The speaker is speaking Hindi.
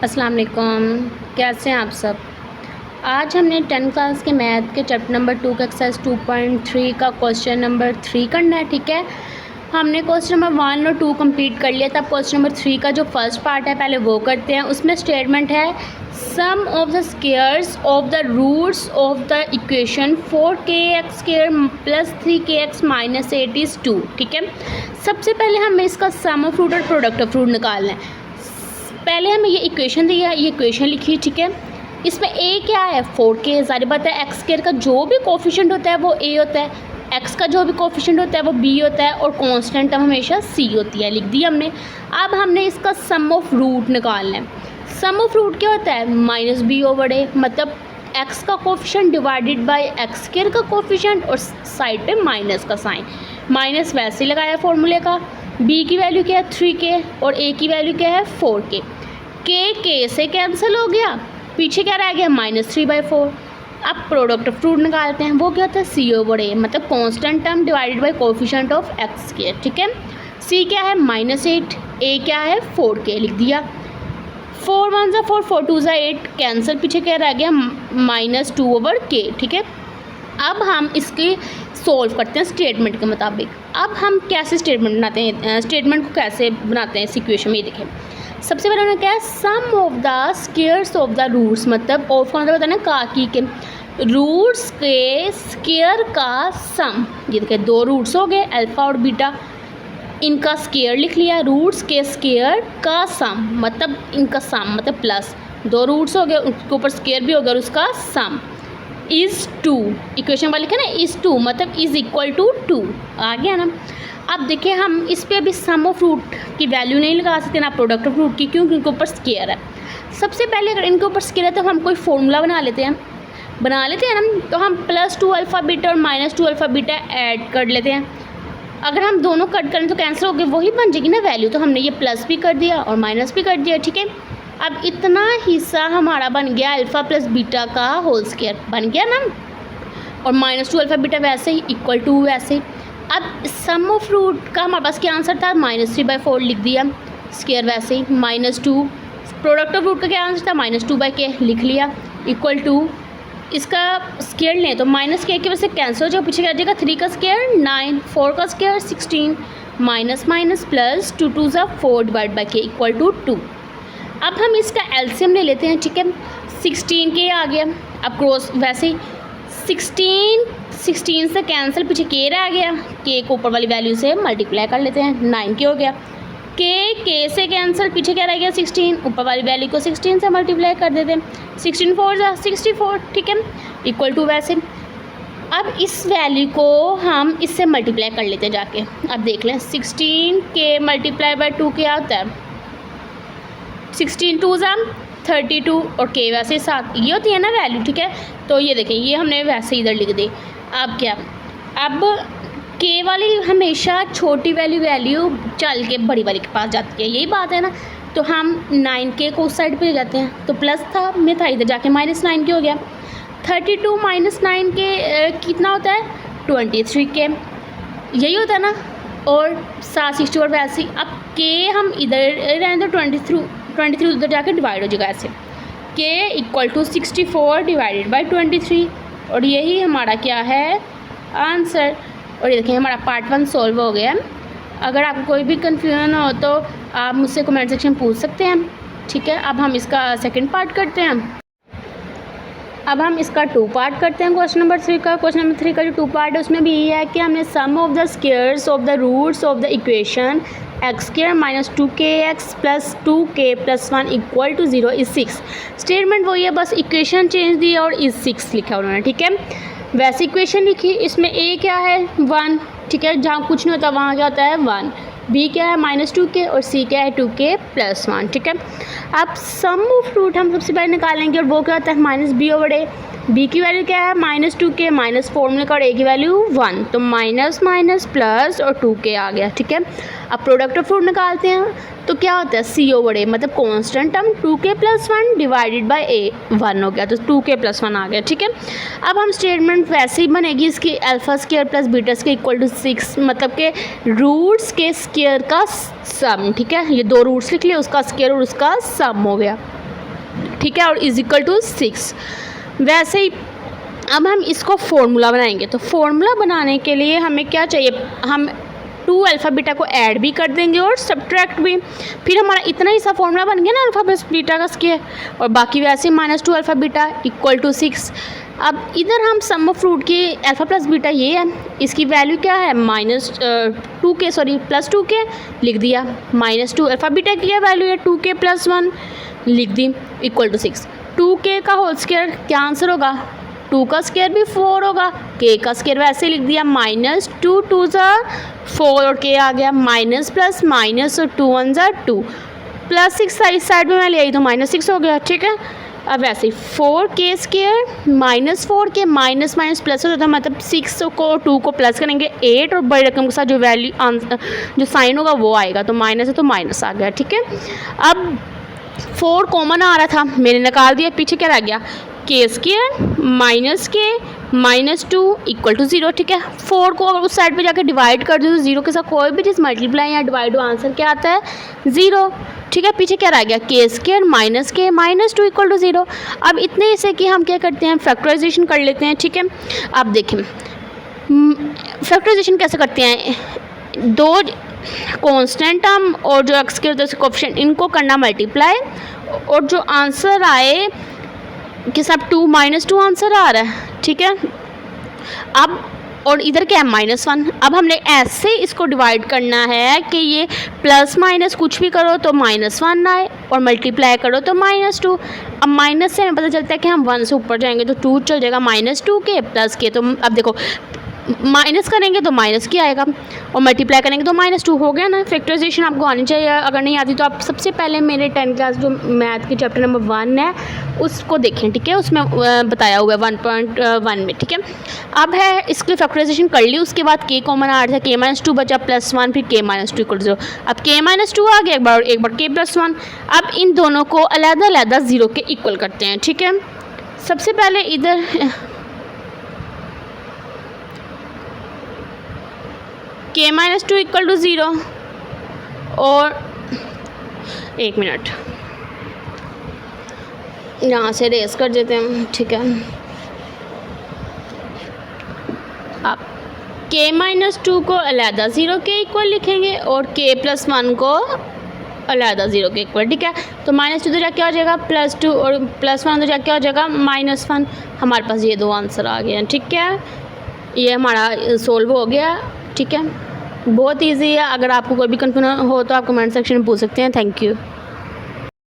अस्सलाम वालेकुम, कैसे हैं आप सब। आज हमने 10th क्लास के मैथ के चैप्टर नंबर 2 का एक्सरसाइज 2.3 का क्वेश्चन नंबर 3 करना है। ठीक है, हमने क्वेश्चन नंबर 1 और 2 कंप्लीट कर लिया था। क्वेश्चन नंबर 3 का जो फर्स्ट पार्ट है पहले वो करते हैं। उसमें स्टेटमेंट है sum of the squares of the roots of the equation 4kx² plus 3kx minus 8 is 2। ठीक है, सबसे पहले हमें इसका सम ऑफ रूट और प्रोडक्ट ऑफ रूट निकालना है। पहले हमें ये इक्वेशन दी है, ये इक्वेशन लिखी। ठीक है, इसमें ए क्या है 4k, ज़ाहिर बात है x² का जो भी कोफिशिएंट होता है वो a होता है, x का जो भी कोफिशिएंट होता है वो b होता है और कांस्टेंट टर्म हमेशा c होती है। लिख दिया हमने। अब हमने इसका सम ऑफ रूट निकालना है। सम ऑफ रूट क्या होता है -b/a, मतलब x का कोफिशिएंट डिवाइडेड बाय x² का कोफिशिएंट और साइड पे माइनस का साइन। माइनस वैसे लगाया फॉर्मूले का। b की वैल्यू क्या है 3k और a की वैल्यू क्या है 4k। k से कैंसिल हो गया, पीछे क्या रह गया -3/4। अब प्रोडक्ट ऑफ रूट निकालते हैं। वो क्या होता है c/a, मतलब constant term divided by coefficient of x²। ठीक है, c क्या है -8, a क्या है 4k। लिख दिया। 4 1 ज़ा 4, 4 2 ज़ा 8, कैंसिल, पीछे क्या रह गया -2/k। ठीक है, अब हम इसके सॉल्व करते हैं स्टेटमेंट के मुताबिक। अब हम कैसे स्टेटमेंट बनाते हैं, स्टेटमेंट को कैसे बनाते हैं इस इक्वेशन में। ये देखें, सबसे पहले उन्होंने क्या है sum of the squares of the roots, मतलब ऑफ का मतलब होता है ना काकी के, रूट्स के स्क्वायर का सम। ये देखें दो रूट्स हो गए अल्फ़ा और बीटा, इनका स्क्वायर लिख लिया। रूट्स के स्क्वायर का सम मतलब इनका सम मतलब प्लस, दो रूट्स हो गए उसके ऊपर स्क्वायर भी हो गया और उसका सम इज़ 2। इक्वेशन वाले लिखा ना इज़ 2, मतलब इज़ इक्वल टू 2 आ गया ना। अब देखिए हम इस पर अभी सम ऑफ रूट की वैल्यू नहीं लगा सकते ना प्रोडक्ट ऑफ रूट की, क्योंकि इनके ऊपर स्क्वायर है। सबसे पहले अगर इनके ऊपर स्क्वायर है तो हम कोई फॉर्मूला बना लेते हैं ना। तो हम +2 अल्फ़ा बीटा और -2 अल्फ़ा बीटा ऐड कर लेते हैं। अगर हम दोनों कट करें तो कैंसिल हो गए, वही बन जाएगी ना वैल्यू। तो हमने ये प्लस भी कर दिया और माइनस भी कर दिया। ठीक है, अब इतना हिस्सा हमारा बन गया अल्फ़ा प्लस बीटा का होल स्क्वायर बन गया ना, और -2 अल्फ़ा बीटा वैसे ही इक्वल टू वैसे। अब सम ऑफ रूट का हमारे पास क्या आंसर था -3/4, लिख दिया। स्क्वायर वैसे ही -2। प्रोडक्ट ऑफ रूट का क्या आंसर था -2/k, लिख लिया। इक्वल टू इसका स्क्वायर लें तो -k की वजह से कैंसिल हो जाएगा, पीछे क्या आ जाएगा 3 का स्क्वायर 9, 4 का स्क्वायर 16, माइनस माइनस प्लस 2 2 ज़ा 4 divide by k equal to 2। अब हम इसका एलसीएम ले लेते हैं। ठीक है, 16k आ गया। अब क्रॉस वैसे ही 16 से कैंसिल, पीछे k रह गया, k को ऊपर वाली वैल्यू से मल्टीप्लाई कर लेते हैं, 9k हो गया। k से कैंसिल, पीछे क्या रह गया 16, ऊपर वाली वैल्यू को 16 से मल्टीप्लाई कर देते हैं, 16 4 ज़ा 64। ठीक है, इक्वल टू वैसे। अब इस वैल्यू को हम इससे मल्टीप्लाई कर लेते हैं जाके। अब देख लें 16k मल्टीप्लाई बाय 2 क्या होता है 16 2 ज़ा 32 और k वैसे 7, ये होती है ना वैल्यू। ठीक है, तो ये देखें ये हमने वैसे इधर लिख दी। अब क्या, अब k वाली हमेशा छोटी वैल्यू चल के बड़ी वाली के पास जाती है, यही बात है ना। तो हम 9k को उस साइड पे ले जाते हैं, तो प्लस था में था, इधर जाके -9k हो गया। 32 - 9k कितना होता है 23k, यही होता है ना। और 760 और वैसे ही। अब k हम इधर रहने तो 23 उधर जाके डिवाइड हो जाएगा ऐसे, k equal to 64 divided by 23, और यही हमारा क्या है आंसर। और ये देखिए हमारा पार्ट 1 सॉल्व हो गया। अगर आपको कोई भी कन्फ्यूजन हो तो आप मुझसे कमेंट सेक्शन पूछ सकते हैं। ठीक है, अब हम इसका सेकंड पार्ट करते हैं। अब हम इसका 2 पार्ट करते हैं क्वेश्चन नंबर 3 का। क्वेश्चन नंबर 3 का जो 2 पार्ट है उसमें भी ये है कि हमने sum of the squares of the roots of the equation x² - 2kx plus 2k plus 1 equal to 0 is 6। Statement वही है, बस इक्वेशन चेंज दी और इज़ 6 लिखा उन्होंने। ठीक है, वैसे इक्वेशन लिखी, इसमें a क्या है 1। ठीक है, जहाँ कुछ नहीं होता वहाँ क्या होता है 1। b क्या है -2k और c क्या है 2k प्लस 1। ठीक है, अब सम ऑफ रूट हम सबसे पहले निकालेंगे और वो क्या होता है -b/a। b की वैल्यू क्या है -2k, माइनस फॉर्मूले का और a की वैल्यू 1, तो माइनस माइनस प्लस और 2k आ गया। ठीक है, अब प्रोडक्ट ऑफ रूट निकालते हैं तो क्या होता है c/a, मतलब constant term 2k plus 1 divided by a 1 हो गया, तो 2k प्लस 1 आ गया। ठीक है, अब हम स्टेटमेंट वैसे ही बनेगी इसकी alpha square plus beta square equal to 6, मतलब के रूट्स के स्क्वायर का सम। ठीक है, ये दो रूट्स लिख लिए, उसका स्क्वायर और उसका सम हो गया। ठीक है, और इज इक्वल टू 6। वैसे ही अब हम इसको फॉर्मूला बनाएंगे। तो फॉर्मूला बनाने के लिए हमें क्या चाहिए, हम 2 अल्फ़ा बीटा को ऐड भी कर देंगे और सब्ट्रैक्ट भी, फिर हमारा इतना ही सा फॉर्मूला बन गया ना अल्फ़ा प्लस बीटा का स्क्वायर, और बाकी वैसे -2 अल्फ़ा बीटा इक्वल टू 6। अब इधर हम सम ऑफ रूट की अल्फ़ा प्लस बीटा ये है, इसकी वैल्यू क्या है +2k लिख दिया, -2 अल्फ़ा बीटा की वैल्यू है 2k + 1 लिख दी इक्वल टू 6। 2k का होल स्क्वायर क्या आंसर होगा, 2 का स्क्वायर भी 4 होगा, k का स्क्वायर वैसे लिख दिया, -2 2 4 और k आ गया, माइनस प्लस माइनस और 2 1 2 +6 इस साइड में मैं ले आई तो -6 हो गया, ठीक है। अब वैसे 4k square -4k minus minus plus हो जाता है, मतलब 6 को 2 को प्लस करेंगे 8 और बड़ी रकम के साथ जो वैल्यू जो साइन होगा वो आएगा, तो माइनस है तो माइनस आ गया, ठीक है। अब 4 कॉमन आ रहा था, मैंने निकाल दिया, पीछे क्या रह गया, k square -k -2 equal to 0, ठीक है। 4 को अगर उस साइड पे जाकर डिवाइड कर दो तो 0 के साथ कोई भी चीज़ मल्टीप्लाई या डिवाइड हो आंसर क्या आता है 0, ठीक है। पीछे क्या रह गया, k square -k -2 equal to 0। अब इतने इसे कि हम क्या करते हैं, फैक्टराइजेशन कर लेते हैं, ठीक है। अब देखें फैक्टराइजेशन कैसे करते हैं, 2 कांस्टेंट टर्म और जो x के कोएफिशिएंट इनको करना मल्टीप्लाई, और जो आंसर आए कि सब 2 -2 आंसर आ रहा है, ठीक है। अब और इधर क्या है -1, अब हमने ऐसे इसको डिवाइड करना है कि ये प्लस माइनस कुछ भी करो तो -1 आए और मल्टीप्लाई करो तो -2। अब माइनस से हमें पता चलता है कि हम 1 से ऊपर जाएंगे तो 2 चल जाएगा, -2 के प्लस के, तो अब देखो माइनस करेंगे तो माइनस की आएगा और मल्टीप्लाई करेंगे तो -2 हो गया ना। फैक्टराइजेशन आपको आनी चाहिए, अगर नहीं आती तो आप सबसे पहले मेरे 10 क्लास जो मैथ की चैप्टर नंबर 1 है उसको देखें, ठीक है, उसमें बताया हुआ है 1.1 में, ठीक है। अब है इसकी फैक्टराइजेशन कर ली, उसके बाद k कॉमन आ रहा था, k -2 बचा +1, फिर k -2 इक्वल टू 0। अब k -2 आ गया, एक बार k +1। अब इन दोनों को अलग-अलग 0 के इक्वल करते हैं, ठीक है। सबसे पहले इधर k -2 इक्वल टू 0 और 1 मिनट यहाँ से रेस कर देते हैं, ठीक है। अब k -2 को अलहदा 0 के इक्वल लिखेंगे और k +1 को अलहदा 0 के इक्वल, ठीक है। तो -2 तो क्या हो जाएगा +2 और +1 तो क्या हो जाएगा -1। हमारे पास ये 2 आंसर आ गए हैं, ठीक है। ये हमारा सोल्व हो गया, ठीक है। बहुत इजी है, अगर आपको कोई भी कंफ्यूजन हो तो आप कमेंट सेक्शन में पूछ सकते हैं। Thank you.